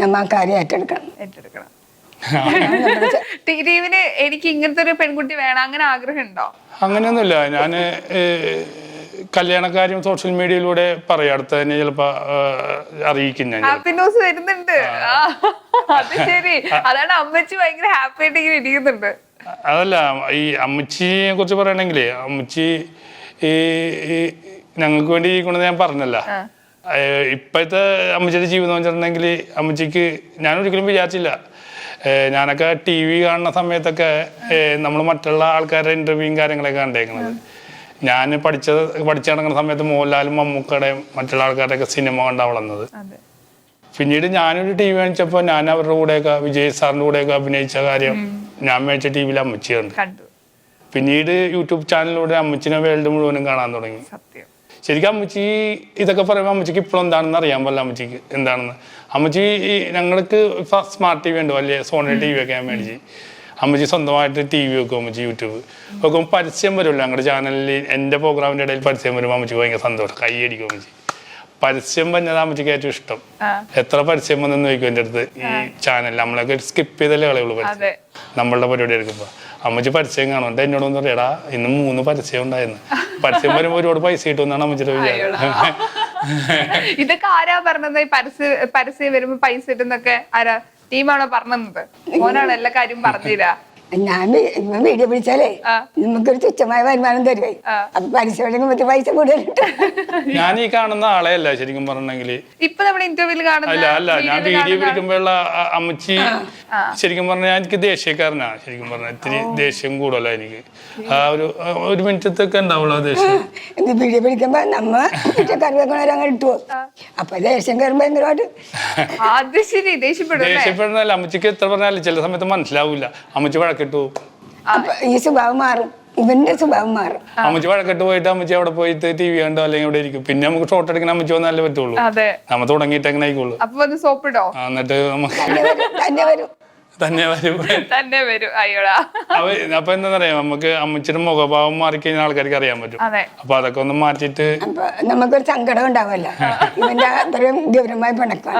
നമ്മൾ ആ കാര്യം ഏറ്റെടുക്കണം. ടീവിന് എനിക്ക് ഇങ്ങനത്തെ ഒരു പെൺകുട്ടി വേണം അങ്ങനെ ആഗ്രഹം ഉണ്ടോ? അങ്ങനെയൊന്നുമില്ല. ഞാൻ കല്യാണക്കാരും സോഷ്യൽ മീഡിയയിലൂടെ പറയാം, അടുത്ത തന്നെ ചിലപ്പോ അറിയിക്കും. ഞാൻ ഹാപ്പി ന്യൂസ് വരുന്നുണ്ട്. അത് ശരി, അതാണ് അമ്മച്ചി ഭയങ്കര ഹാപ്പി ആയിട്ട് ഇങ്ങനെ ഇരിക്കുന്നുണ്ട്. അതല്ല, ഈ അമ്മച്ചിയെ കുറിച്ച് പറയണെങ്കിലേ, അമ്മച്ചി ഈ ഞങ്ങൾക്ക് വേണ്ടി ഇരിക്കണമെന്ന് ഞാൻ പറഞ്ഞല്ല. ഇപ്പോഴത്തെ അമ്മച്ചിയുടെ ജീവിതം വെച്ചിട്ടുണ്ടെങ്കിൽ അമ്മച്ചിക്ക് ഞാൻ ഒരിക്കലും വിചാരിച്ചില്ല. ഞാനൊക്കെ TV കാണുന്ന സമയത്തൊക്കെ നമ്മൾ മറ്റുള്ള ആൾക്കാരുടെ ഇന്റർവ്യൂവും കാര്യങ്ങളൊക്കെ കണ്ടേക്കുന്നത്. ഞാൻ പഠിച്ചു നടക്കുന്ന സമയത്ത് മോഹൻലാലും മമ്മൂക്കയുടെയും മറ്റുള്ള ആൾക്കാരുടെയൊക്കെ സിനിമ കണ്ടാണ് വളർന്നത്. പിന്നീട് ഞാനൊരു TV കാണിച്ചപ്പോൾ ഞാൻ അവരുടെ കൂടെയൊക്കെ വിജയ് സാറിൻ്റെ കൂടെയൊക്കെ അഭിനയിച്ച കാര്യം ഞാൻ മേടിച്ച TV-യിൽ അമ്മച്ചി കണ്ടു. പിന്നീട് യൂട്യൂബ് ചാനലിലൂടെ അമ്മച്ചിനെ വേൾഡ് മുഴുവനും കാണാൻ തുടങ്ങി. ശരിക്കും അമ്മച്ചി ഇതൊക്കെ പറയുമ്പോൾ അമ്മച്ചിക്ക് ഇപ്പോഴും എന്താണെന്ന് അറിയാൻ പാടില്ല. അമ്മച്ചിക്ക് എന്താണെന്ന് അമ്മച്ചി ഞങ്ങൾക്ക് സ്മാർട്ട് TV ഉണ്ട്, വലിയ സോണി TV ഒക്കെ ഞാൻ മേടിച്ച്. അമ്മച്ചി സ്വന്തമായിട്ട് TV വെക്കും. അമ്മച്ചി യൂട്യൂബ് വെക്കുമ്പോൾ പരസ്യം വരുമല്ലോ ഞങ്ങളുടെ ചാനലിൽ. എൻ്റെ പ്രോഗ്രാമിൻ്റെ ഇടയിൽ പരസ്യം വരുമ്പോൾ അമ്മച്ചിക്ക് ഭയങ്കര സന്തോഷം, കൈയടിക്കും. അമ്മച്ചി പരസ്യം പറഞ്ഞത് അമ്മച്ചിക്ക് ഏറ്റവും ഇഷ്ടം. എത്ര പരസ്യം വന്നെന്ന് ചോദിക്കും എൻ്റെ അടുത്ത്. ഈ ചാനലിൽ നമ്മളൊക്കെ സ്കിപ്പ് ചെയ്തല്ലേ കളയുള്ളൂ പരസ്യം നമ്മളുടെ പരിപാടി എടുക്കുമ്പോൾ. അമ്മച്ചി പരസ്യം കാണുന്നുണ്ട്, എന്നോടൊന്നും പറയടാ ഇന്ന് 3 പരസ്യം ഉണ്ടായിരുന്നു. പരസ്യം വരുമ്പോൾ ഒരുപാട് പൈസ കിട്ടുമെന്നാണ് അമ്മച്ചിയുടെ വിചാരം. ഇതൊക്കെ ആരാ പറഞ്ഞത്? പരസ്യം വരുമ്പോ പൈസ കിട്ടുന്നൊക്കെ ആരാ? ടീമാണോ പറഞ്ഞത്? മോനാണ് എല്ലാ കാര്യം പറഞ്ഞില്ല. ഞാൻ വീഡിയോ പിടിച്ചാലേ നമുക്കൊരു തുച്ഛമായ വരുമാനം തരുവേ. അപ്പൊ പരസ്യം പൈസ കൂടുതൽ കിട്ടും. ഞാൻ ഈ കാണുന്ന ആളെയല്ല ശരിക്കും പറഞ്ഞെങ്കിൽ. ഇപ്പൊ നമ്മുടെ ഇന്റർവ്യൂവിൽ അല്ല ഞാൻ വീഡിയോ പിടിക്കുമ്പോഴുള്ള അമ്മച്ചി ശരിക്കും പറഞ്ഞാൽ എനിക്ക് ദേഷ്യക്കാരനാണ്. ശരിക്കും പറഞ്ഞാൽ ഇത്തിരി ദേഷ്യം കൂടുതല എനിക്ക്. ആ ഒരു മിനിറ്റത്തൊക്കെ ഉണ്ടാവുള്ളൂ ദേഷ്യം. വീഡിയോ പിടിക്കുമ്പോ നമ്മ കറിവേക്കണവരങ്ങനെ ഇട്ടുവോ, അപ്പൊ ദേഷ്യം കയറുമ്പോ ഭയങ്കരമായിട്ട് ദേഷ്യപ്പെടുന്നല്ല. അമ്മച്ചിക്ക് എത്ര പറഞ്ഞാലും ചില സമയത്ത് മനസ്സിലാവൂല. അമ്മച്ചി വഴക്കിട്ടു, ഈ സ്വഭാവം മാറും, ഇവന്റെ സ്വഭാവം മാറും. അമ്മച്ചി വഴക്കിട്ട് പോയിട്ട് അമ്മച്ചി അവിടെ പോയിട്ട് TV കണ്ടോ അല്ലെങ്കിൽ അവിടെ ഇരിക്കും. പിന്നെ നമുക്ക് ഷോട്ട് എടുക്കാൻ അമ്മച്ചി വന്നാലേ പറ്റുള്ളൂ. നമ്മ തുടങ്ങിയിട്ട് എങ്ങനെ ആയിക്കോളൂ. എന്നിട്ട് തന്നെ വരും. അപ്പൊ എന്താ പറയാ, നമുക്ക് അമ്മച്ചിയുടെ മുഖഭാവം മാറിക്കഴിഞ്ഞാൽ ആൾക്കാർക്ക് അറിയാൻ പറ്റും. അപ്പൊ അതൊക്കെ ഒന്ന് മാറ്റിട്ട് നമുക്കൊരു സങ്കടം ഉണ്ടാവല്ല. ഇവന്റെ അത്രയും ഗൗരവമായ പിണക്കം.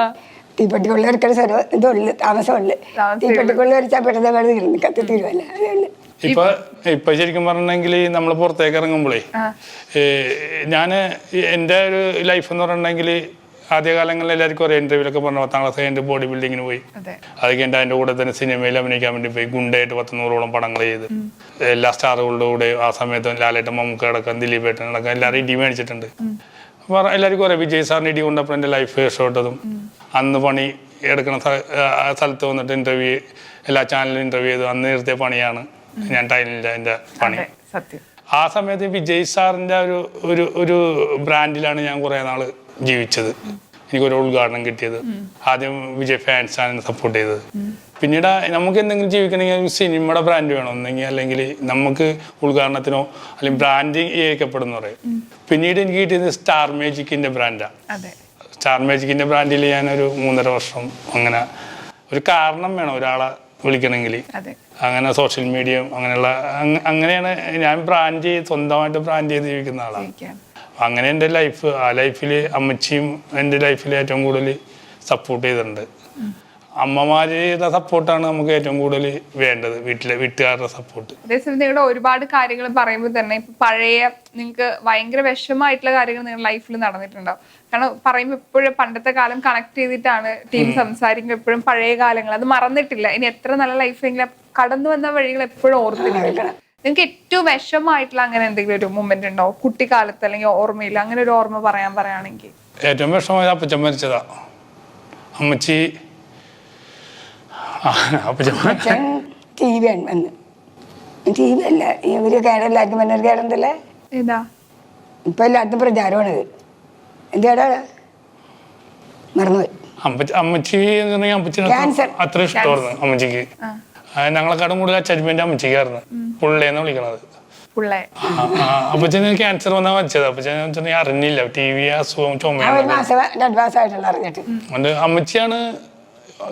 തീപ്പെട്ടിക്കുള്ളിൽ ഒരിക്കലും ഇതുള്ളു, താമസമുള്ളു. തീപ്പെട്ടിക്കുള്ളിൽ വരച്ചാൽ പെട്ടെന്ന് തീർന്നു, കത്തി തീരുവല്ല. ഇപ്പൊ ശരിക്കും പറഞ്ഞെങ്കിൽ നമ്മൾ പുറത്തേക്ക് ഇറങ്ങുമ്പോഴേ, ഞാന് എൻ്റെ ഒരു ലൈഫ് എന്ന് പറഞ്ഞിട്ടുണ്ടെങ്കിൽ ആദ്യകാലങ്ങളിൽ എല്ലാവർക്കും ഒരേ ഇന്റർവ്യൂലൊക്കെ പറഞ്ഞു 10ാം ക്ലാസ് കഴിഞ്ഞിട്ട് ബോഡി ബിൽഡിങ്ങിന് പോയി. അത് കഴിഞ്ഞിട്ട് അതിന്റെ കൂടെ തന്നെ സിനിമയിൽ അഭിനയിക്കാൻ വേണ്ടി പോയി. ഗുണ്ടയായിട്ട് 100-100ഓളം പടങ്ങൾ ചെയ്ത് എല്ലാ സ്റ്റാറുകളുടെ കൂടെ ആ സമയത്ത് ലാലേട്ടൻ, മമ്മൂക്ക അടക്കം, ദിലീപേട്ടൻ അടക്കം എല്ലാവരും ഇടി മേടിച്ചിട്ടുണ്ട്. എല്ലാവർക്കും അറിയാം വിജയ് സാറിന് ഇടി കൊണ്ടപ്പോൾ എൻ്റെ ലൈഫ് ഷോട്ടതും. അന്ന് പണി എടുക്കുന്ന സ്ഥലത്ത് വന്നിട്ട് ഇന്റർവ്യൂ, എല്ലാ ചാനലിലും ഇന്റർവ്യൂ ചെയ്തു. അന്ന് നിർത്തിയ പണിയാണ് ഞാൻ ടൈലിൻ്റെ എൻ്റെ പണി. ആ സമയത്ത് വിജയ് സാറിൻ്റെ ഒരു ബ്രാൻഡിലാണ് ഞാൻ കുറേ നാള് ജീവിച്ചത്. എനിക്കൊരു ഉദ്ഘാടനം കിട്ടിയത്. ആദ്യം വിജയ് ഫാൻസാണ് എന്നെ സപ്പോർട്ട് ചെയ്തത്. പിന്നീട് നമുക്ക് എന്തെങ്കിലും ജീവിക്കണമെങ്കിൽ സിനിമയുടെ ബ്രാൻഡ് വേണം ഒന്നെങ്കിൽ, അല്ലെങ്കിൽ നമുക്ക് ഉദ്ഘാടനത്തിനോ അല്ലെങ്കിൽ ബ്രാൻഡിങ് ചെയ്യപ്പെടുന്ന പറയും. പിന്നീട് എനിക്ക് കിട്ടിയത് സ്റ്റാർ മാജിക്കിന്റെ ബ്രാൻഡാണ്. സ്റ്റാർ മാജിക്കിന്റെ ബ്രാൻഡിൽ ഞാനൊരു 3.5 വർഷം. അങ്ങനെ ഒരു കാരണം വേണം ഒരാളെ വിളിക്കണമെങ്കിൽ. അങ്ങനെ സോഷ്യൽ മീഡിയയും അങ്ങനെയുള്ള അങ്ങനെയാണ് ഞാൻ സ്വന്തമായിട്ട് ബ്രാൻഡ് ചെയ്ത് ജീവിക്കുന്ന ആളാണ്. അങ്ങനെ എൻ്റെ ലൈഫ്, ആ ലൈഫിൽ അമ്മച്ചിയും എൻ്റെ ലൈഫിൽ ഏറ്റവും കൂടുതൽ സപ്പോർട്ട് ചെയ്തിട്ടുണ്ട്. അമ്മമാരുടെ സപ്പോർട്ടാണ് നമുക്ക് ഏറ്റവും കൂടുതൽ വേണ്ടത്, വീട്ടുകാരുടെ സപ്പോർട്ട്. അതേസമയം നിങ്ങളുടെ ഒരുപാട് കാര്യങ്ങൾ പറയുമ്പോൾ തന്നെ ഇപ്പൊ പഴയ നിങ്ങൾക്ക് ഭയങ്കര വിഷമമായിട്ടുള്ള കാര്യങ്ങൾ നിങ്ങളുടെ ലൈഫിൽ നടന്നിട്ടുണ്ടാവും. കാരണം പറയുമ്പോൾ എപ്പോഴും പണ്ടത്തെ കാലം കണക്ട് ചെയ്തിട്ടാണ് ടീം സംസാരിക്കുമ്പോൾ എപ്പോഴും പഴയ കാലങ്ങൾ അത് മറന്നിട്ടില്ല. ഇനി എത്ര നല്ല ലൈഫെങ്കിലും കടന്നു വന്ന വഴികൾ എപ്പോഴും ഓർത്തിരിക്കണം. നിങ്ങൾക്ക് ഏറ്റവും വിഷമമായിട്ടുള്ള അങ്ങനെ എന്തെങ്കിലും ഒരു മൊമെന്റ് ഉണ്ടോ കുട്ടിക്കാലത്ത്, അല്ലെങ്കിൽ ഓർമ്മയിൽ അങ്ങനെ ഒരു ഓർമ്മ പറയുകയാണെങ്കിൽ? ഏറ്റവും വിഷമമായ അപ്പച്ചൻ മരിച്ചതാ. അമ്മച്ചി അപ്പച്ചൻ ടി വി വന്ന് ടി വി അല്ല ഇവര് കേടെല്ലാവർക്കും വന്നൊരു കേടെന്തല്ലേ ഏതാ ഇപ്പൊ എല്ലായിടത്തും പ്രചാരമാണത്. എന്ത് കേടാണ് മറന്നുപോയി. അമ്മച്ചി അപ്പച്ചിനെ അത്ര ഇഷ്ടമായിരുന്നു അമ്മച്ചിക്ക്. ഞങ്ങളെക്കാളും കൂടുതൽ അറ്റാച്ച്മെന്റ് അമ്മച്ചിക്കായിരുന്നു. പുള്ളേന്ന് വിളിക്കണത്. അപ്പച്ചന് ക്യാൻസർ വന്നാ മരിച്ചത്. അപ്പച്ചൻ അറിഞ്ഞില്ല, ടി വി അസുഖം ചുമയാണ്. അതുകൊണ്ട് അമ്മച്ചിയാണ്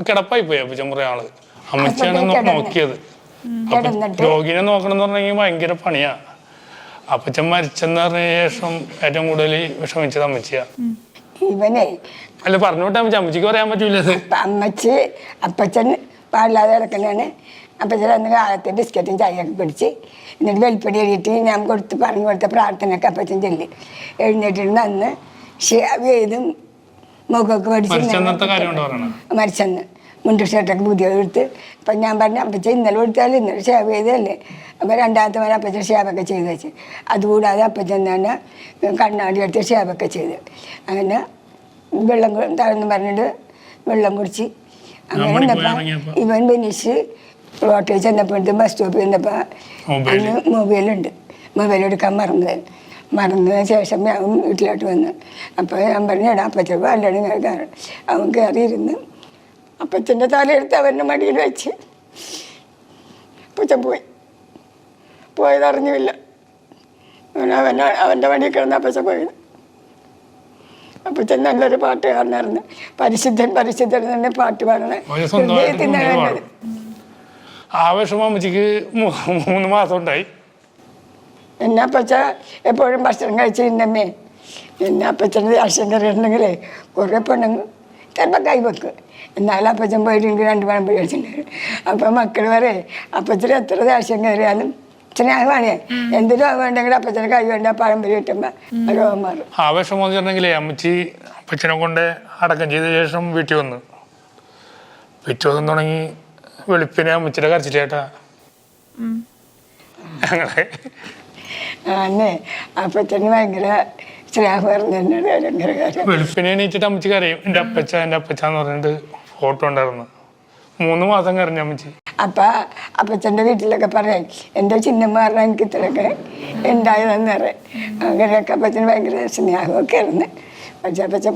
കിടപ്പായി പോയി. അപ്പച്ചൻ കുറെ ആള് അമ്മച്ചിയാണ് നോക്കിയത്. രോഗിനെ നോക്കണം എന്ന് പറഞ്ഞെങ്കിൽ ഭയങ്കര പണിയാ. അപ്പച്ചൻ മരിച്ചെന്ന് പറഞ്ഞ ശേഷം ഏറ്റവും കൂടുതൽ വിഷമിച്ചത് അമ്മച്ചിയാ. ഇവനെ അല്ല പറഞ്ഞോട്ടെ അമ്മച്ചി, അമ്മച്ചിക്ക് പറയാൻ പറ്റൂലത്. അമ്മച്ചി അപ്പച്ചൻ പാടില്ലാതെ കിടക്കുന്നതാണ്. അപ്പച്ചൻ അന്ന് കാലത്ത് ബിസ്ക്കറ്റും ചായയൊക്കെ പിടിച്ച് എന്നിട്ട് വെൽപ്പടി എഴുതിയിട്ട് ഞാൻ പറഞ്ഞു കൊടുത്ത പ്രാർത്ഥനയൊക്കെ അപ്പച്ചൻ ചൊല്ലി എഴുന്നേറ്റിരുന്ന് അന്ന് ഷേവേതും മുഖമൊക്കെ പഠിച്ച് മരിച്ചെന്ന് മുണ്ട് ഷർട്ടൊക്കെ പുതിയത് എടുത്ത്. അപ്പം ഞാൻ പറഞ്ഞു അപ്പച്ചൻ ഇന്നലെ കൊടുത്താലും ഇന്നലെ ഷേവ് ചെയ്തതല്ലേ. അപ്പോൾ രണ്ടാമത്തെ മണി അപ്പച്ചൻ ഷേവൊക്കെ ചെയ്ത് വെച്ച്. അതുകൂടാതെ അപ്പച്ചൻ തന്നെ കണ്ണാടി എടുത്ത് ഷേവൊക്കെ ചെയ്ത് അങ്ങനെ വെള്ളം തളർന്ന് പറഞ്ഞിട്ട് വെള്ളം കുടിച്ച് അങ്ങനെ ഇവൻ ബിനിഷ് റോട്ടിൽ ചെന്നപ്പോഴത്തെ ബസ് സ്റ്റോപ്പിൽ ചെന്നപ്പോൾ അന്ന് മൊബൈലുണ്ട്. മൊബൈൽ എടുക്കാൻ മറന്നതിന് ശേഷം ഞാൻ വീട്ടിലോട്ട് വന്ന്. അപ്പോൾ ഞാൻ പറഞ്ഞു എടാ അപ്പച്ചൻ അല്ലടി കയറി. അവൻ കയറിയിരുന്ന് അപ്പച്ചൻ്റെ തലയെടുത്ത് അവൻ്റെ മടിയിൽ വെച്ച് അപ്പച്ചൻ പോയതറിഞ്ഞില്ല. അവൻ്റെ മടിയിൽ കിടന്ന് അപ്പച്ചൻ പോയത്. അപ്പച്ചൻ നല്ലൊരു പാട്ടുകാരനായിരുന്നു. പരിശുദ്ധൻ പരിശുദ്ധൻ തന്നെ പാട്ട് പാടണേ. ആവേശം അമ്മച്ചിക്ക് 3 മാസം ഉണ്ടായി. എന്നെ അപ്പച്ച എപ്പോഴും ഭക്ഷണം കഴിച്ച് ഇന്നമ്മേ എന്നെ അപ്പച്ചൻ്റെ ദേഷ്യം കയറിയിട്ടുണ്ടെങ്കിലേ കുറേ പെണ്ണുങ്ങൾ ചിലപ്പോൾ കൈവെക്ക്. എന്നാലും അപ്പച്ചൻ പോയിട്ട് എനിക്ക് 2 പണം പിടിച്ചിട്ടുണ്ടായിരുന്നു. അപ്പം മക്കൾ പറയേ അപ്പച്ചന് എത്ര ദേഷ്യം കയറിയാലും സ്നേഹമാണേ. എന്തിനും വേണ്ടെങ്കിൽ അപ്പച്ചന് കൈ വേണ്ട പാരമ്പര്യം കിട്ടുമ്പോൾ രോഗം മാറും. ആവേശം വന്നിട്ടുണ്ടെങ്കിലേ അമ്മച്ചി അപ്പച്ചനെ കൊണ്ട് അടക്കം ചെയ്ത ശേഷം വീട്ടിൽ വന്നു. വീട്ടിൽ വന്നു തുടങ്ങി വെളുപ്പിനെ അമ്മച്ചിയുടെ കരച്ചിലേട്ടാ ഞങ്ങളെ. അന്നേ അപ്പച്ചന് ഭയങ്കര സ്നേഹമായിരുന്നു. വെളുപ്പിനെ എണീറ്റിട്ട് അമ്മച്ചി കരയും. എൻ്റെ അപ്പച്ചാന്ന് പറഞ്ഞിട്ട് ഫോട്ടോ ഉണ്ടായിരുന്നു. 3 മാസം കരഞ്ഞ അമ്മച്ചി. അപ്പച്ചൻ്റെ വീട്ടിലൊക്കെ പറയാം എൻ്റെ ചിഹ്നം പറഞ്ഞാൽ എനിക്ക് ഇത്രയൊക്കെ ഉണ്ടായതെന്ന് പറയാം. അങ്ങനെയൊക്കെ അപ്പച്ചന് ഭയങ്കര സ്നേഹമൊക്കെ ആയിരുന്നു. പക്ഷെ അപ്പച്ച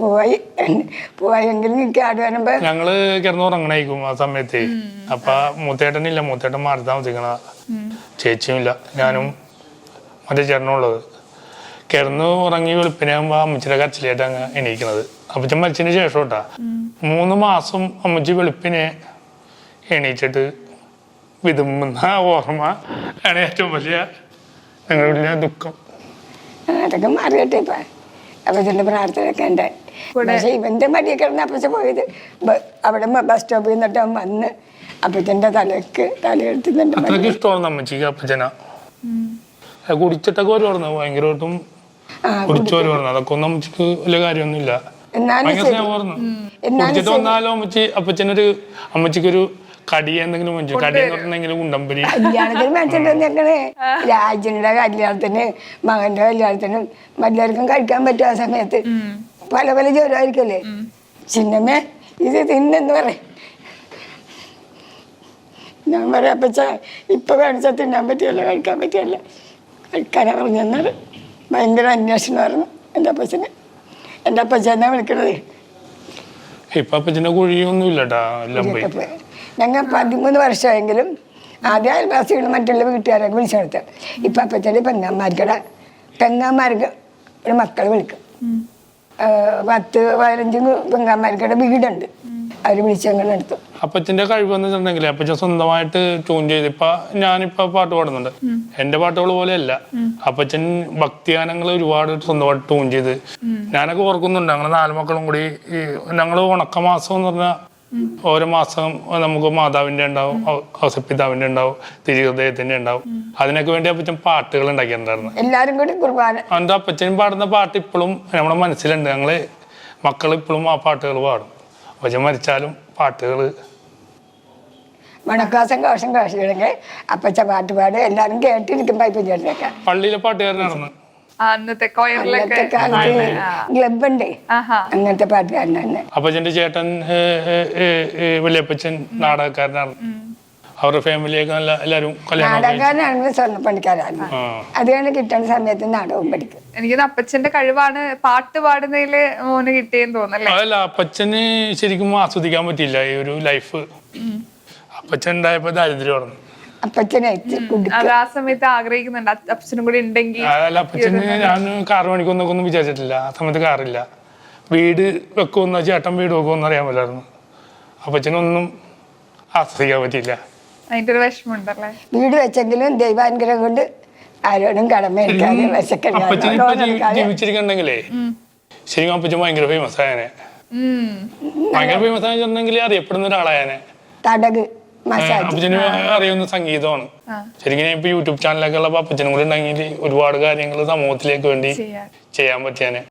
പോയെങ്കിലും എനിക്ക് ആട് വരുമ്പോ ഞങ്ങള് കിടന്നുറങ്ങണായിരിക്കും ആ സമയത്ത്. അപ്പൊ മൂത്തേട്ടനില്ല, മൂത്തേട്ടൻ മാറി താമസിക്കണ. ചേച്ചിയുമില്ല, ഞാനും മറ്റേ ചേട്ടനുള്ളത്. കിടന്ന് ഉറങ്ങി വെളുപ്പിനാകുമ്പോ അമ്മച്ചിയുടെ കരച്ചിലായിട്ട് അങ്ങ് എണീക്കുന്നത്. അപ്പച്ചൻ മരിച്ചതിന് ശേഷം കേട്ടാ 3 മാസം അമ്മച്ചി വെളുപ്പിനെ എണീച്ചിട്ട് വിതുമ്പുന്ന ഓർമ്മ ആണ് ഏറ്റവും വലിയ ഞങ്ങളുടെ ദുഃഖം. അതൊക്കെ മാറിയട്ടെ ഇപ്പൊ അപ്പച്ചൻ്റെ പ്രാർത്ഥനയൊക്കെ ഉണ്ടായി. പക്ഷെ ഇവന്റെ മടിയൊക്കെ കിടന്ന് അപ്പച്ച പോയത് അവിടെ ബസ് സ്റ്റോപ്പിൽ നിന്നിട്ട് അവൻ വന്ന് അപ്പച്ചൻ്റെ തലയെടുത്തുന്നുണ്ട്. അത്രയ്ക്ക് ഇഷ്ടമായിരുന്നു അമ്മച്ചിക്ക് അപ്പച്ചനാ. കുടിച്ചിട്ടൊക്കെ വരുമായിരുന്നു, ഭയങ്കരമായിട്ടും കുടിച്ചു വരുമായിരുന്നു. അതൊക്കെ ഒന്നും അമ്മച്ചിക്ക് വലിയ കാര്യമൊന്നുമില്ല. ഭയങ്കര സ്നേഹമായിരുന്നു. കുടിച്ചിട്ട് വന്നാലും അമ്മച്ചിക്കൊരു കടി എന്തെങ്കിലും മേടിച്ചു. കടി എന്ന് പറഞ്ഞെങ്കിലും ഉണ്ടമ്പരി കല്യാണത്തിന് മേടിച്ചിട്ടുണ്ടെന്നേ. രാജന്റെ കല്യാണത്തിന് മകന്റെ കല്യാണത്തിനും എല്ലാവർക്കും കഴിക്കാൻ പറ്റും. ആ സമയത്ത് പല പല ജ്വരമായിരിക്കല്ലേ. ചിന്നമ്മേ ഇത് തിന്നെന്ന് പറയും. ഞാൻ പറയാം അപ്പച്ച ഇപ്പൊ കാണിച്ചാൽ തിന്നാൻ പറ്റിയല്ല, കഴിക്കാൻ പറ്റിയല്ല. കഴിക്കാനാ പറഞ്ഞെന്നത് ഭയങ്കര അന്വേഷണമായിരുന്നു എൻ്റെ അപ്പച്ചന്. എൻ്റെ അപ്പച്ചനാ വിളിക്കണത്. ഇപ്പൊ അപ്പച്ചന്റെ കുഴിയൊന്നും ഇല്ലട്ടാ, എല്ലാം പോയി. ഞങ്ങൾ 13 വർഷമെങ്കിലും ആദ്യം അയൽവാസികളും മറ്റുള്ള വീട്ടുകാരൊക്കെ വിളിച്ചെടുത്ത്. ഇപ്പം അപ്പച്ചൻ്റെ പെങ്ങാന്മാർക്ക് ഒരു മക്കൾ വിളിക്കും. 10-15 പെങ്ങാന്മാർക്കുടെ വീടുണ്ട്. അവർ വിളിച്ച് ഞങ്ങൾ എടുത്തു. അപ്പച്ചൻ്റെ കഴിവെന്ന് വെച്ചിട്ടുണ്ടെങ്കിൽ അപ്പച്ചൻ സ്വന്തമായിട്ട് ട്യൂൺ ചെയ്ത് ഞാനിപ്പോ പാട്ട് പാടുന്നുണ്ട്. എൻ്റെ പാട്ടുകൾ പോലെയല്ല, അപ്പച്ചൻ ഭക്തിഗാനങ്ങൾ ഒരുപാട് സ്വന്തമായിട്ട് ട്യൂൺ ചെയ്ത്. ഞാനൊക്കെ ഓർക്കുന്നുണ്ട്, ഞങ്ങൾ 4 മക്കളും കൂടി ഞങ്ങൾ ഉണക്കമാസം എന്ന് പറഞ്ഞാൽ ഓരോ മാസം നമുക്ക് മാതാവിൻ്റെ ഉണ്ടാവും, ഔസപിതാവിൻ്റെ ഉണ്ടാവും, തിരുഹൃദയത്തിൻ്റെ ഉണ്ടാവും. അതിനൊക്കെ വേണ്ടി അപ്പച്ചൻ പാട്ടുകൾ ഉണ്ടാക്കിയിട്ടുണ്ടായിരുന്നു. എല്ലാരും കൂടി കുർബാന. അതുകൊണ്ട് അപ്പച്ചൻ പാടുന്ന പാട്ട് ഇപ്പോഴും നമ്മുടെ മനസ്സിലുണ്ട്. ഞങ്ങള് മക്കൾ ഇപ്പോഴും ആ പാട്ടുകൾ പാടും. അപ്പച്ചൻ മരിച്ചാലും പാട്ടുകൾ മണക്കാസം കോശം കോശില്ലെങ്കിൽ അപ്പച്ച പാട്ട് പാട് എല്ലാരും കേട്ടിരിക്കുമ്പോ ഇപ്പൊ ചേട്ടനൊക്കെ പള്ളിയിലെ പാട്ടുകാരനായിരുന്നു. അന്നത്തെ കൊയറിലൊക്കെ അന്നത്തെ കാലത്ത് ക്ലബ് ഉണ്ട്, അങ്ങനത്തെ പാട്ടുകാരൻ തന്നെ. അപ്പച്ചൻ്റെ ചേട്ടൻ വലിയപ്പച്ചൻ നാടകക്കാരനാണ്. അവരുടെ ഫാമിലിയൊക്കെ നല്ല എല്ലാവരും കല്യാണം. നാടകക്കാരനാണെങ്കിൽ സ്വർണ്ണപ്പണിക്കാരാണ്. അത് കഴിഞ്ഞ് കിട്ടുന്ന സമയത്ത് നാടകവും പഠിക്കും. എനിക്ക് അപ്പച്ചന്റെ കഴിവാണ് പാട്ട് പാടുന്നതില് മോന് കിട്ടിയെന്ന് തോന്നല്ലേ? അതല്ല, അപ്പച്ചന് ശരിക്കും ആസ്വദിക്കാൻ പറ്റിയില്ല ഈ ഒരു ലൈഫ്. അപ്പച്ചൻ ഉണ്ടായപ്പോ ദാരിദ്ര്യമായിരുന്നു. അപ്പച്ചനെ അത് ആ സമയത്ത് ആഗ്രഹിക്കുന്നുണ്ട് അപ്പച്ചനും കൂടി ഉണ്ടെങ്കിൽ. അതല്ല, അപ്പച്ചന് ഞാൻ കാർ മേടിക്കുന്നൊക്കെ ഒന്നും വിചാരിച്ചിട്ടില്ല. ആ സമയത്ത് കാറില്ല. വീട് വെക്കുമെന്നോ ചേട്ടൻ വീട് വെക്കുമെന്ന് അറിയാൻ പറ്റില്ലായിരുന്നു. അപ്പച്ചനൊന്നും ആസ്വദിക്കാൻ പറ്റിയില്ല. അതിന്റെ ഒരു വിഷമമുണ്ടല്ലേ? വീട് വെച്ചെങ്കിലും ദൈവാനുഗ്രഹം കൊണ്ട് ആരോടും കടമേൽക്കാതെ അപ്പച്ചൻ ജീവിച്ചിരിക്കണ്ടെങ്കിലേ ശരിക്കും അപ്പച്ചൻ ഭയങ്കര ഫേമസ് ആയനെ. ഭയങ്കര ഫേമസ് ആയെന്നുണ്ടെങ്കിൽ അറിയപ്പെടുന്ന ഒരാളായനെ. തടക് അപ്പച്ചന് അറിയുന്ന സംഗീതമാണ്. ശരിക്കും ഇപ്പൊ യൂട്യൂബ് ചാനലൊക്കെ ഉള്ള അപ്പച്ചനും കൂടി ഉണ്ടെങ്കിൽ ഒരുപാട് കാര്യങ്ങൾ സമൂഹത്തിലേക്ക് വേണ്ടി ചെയ്യാൻ പറ്റിയാനെ.